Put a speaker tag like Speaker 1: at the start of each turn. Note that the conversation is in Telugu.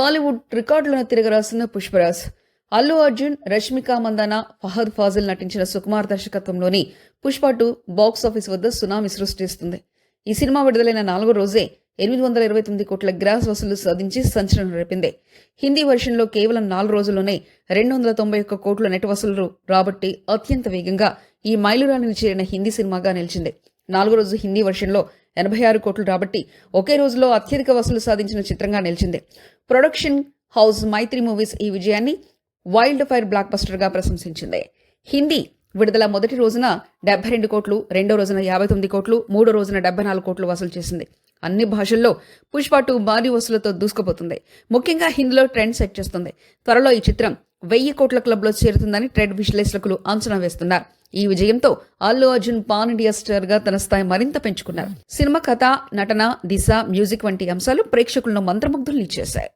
Speaker 1: బాలీవుడ్ రికార్డులను తిరగరాసిన పుష్పరాజ్. అల్లు అర్జున్, రష్మిక మందాన, ఫహద్ ఫాజిల్ నటించిన సుకుమార్ దర్శకత్వంలోని పుష్ప 2 బాక్సాఫీస్ వద్ద సునామీ సృష్టిస్తుంది. ఈ సినిమా విడుదలైన 4వ రోజే 829 కోట్ల గ్రాస్ వసూలు సాధించి సంచలనం రేపింది. హిందీ వెర్షన్లో కేవలం 4 రోజుల్లోనే 291 కోట్ల నెట్ వసూలు రాబట్టి అత్యంత వేగంగా ఈ మైలురాలిని చేరిన హిందీ సినిమాగా నిలిచింది. 4వ రోజు హిందీ వెర్షన్లో 86 కోట్లు రాబట్టి ఒకే రోజులో అత్యధిక వసూలు సాధించిన చిత్రంగా నిలిచింది. ప్రొడక్షన్ హౌస్ మైత్రి మూవీస్ ఈ విజయాన్ని వైల్డ్ ఫైర్ బ్లాక్ బస్టర్ గా ప్రశంసించింది. హిందీ విడుదల మొదటి రోజున 72 కోట్లు, రెండో రోజున 59 కోట్లు, మూడో రోజున 74 కోట్లు వసూలు చేసింది. అన్ని భాషల్లో పుష్ప 2 భారీ వసూలతో దూసుకుపోతుంది. ముఖ్యంగా హిందీలో ట్రెండ్ సెట్ చేస్తుంది. త్వరలో ఈ చిత్రం 1000 కోట్ల క్లబ్లో చేరుతుందని ట్రెండ్ విశ్లేషకులు అంచనా వేస్తున్నారు. ఈ విజయంతో Allu Arjun pan India star గా తన స్థాయి మరింత పెంచుకున్నారు. సినిమా కథ, నటన, దిశ, మ్యూజిక్ వంటి అంశాలు ప్రేక్షకులను మంత్రముగ్ధుల్ని చేశాయి.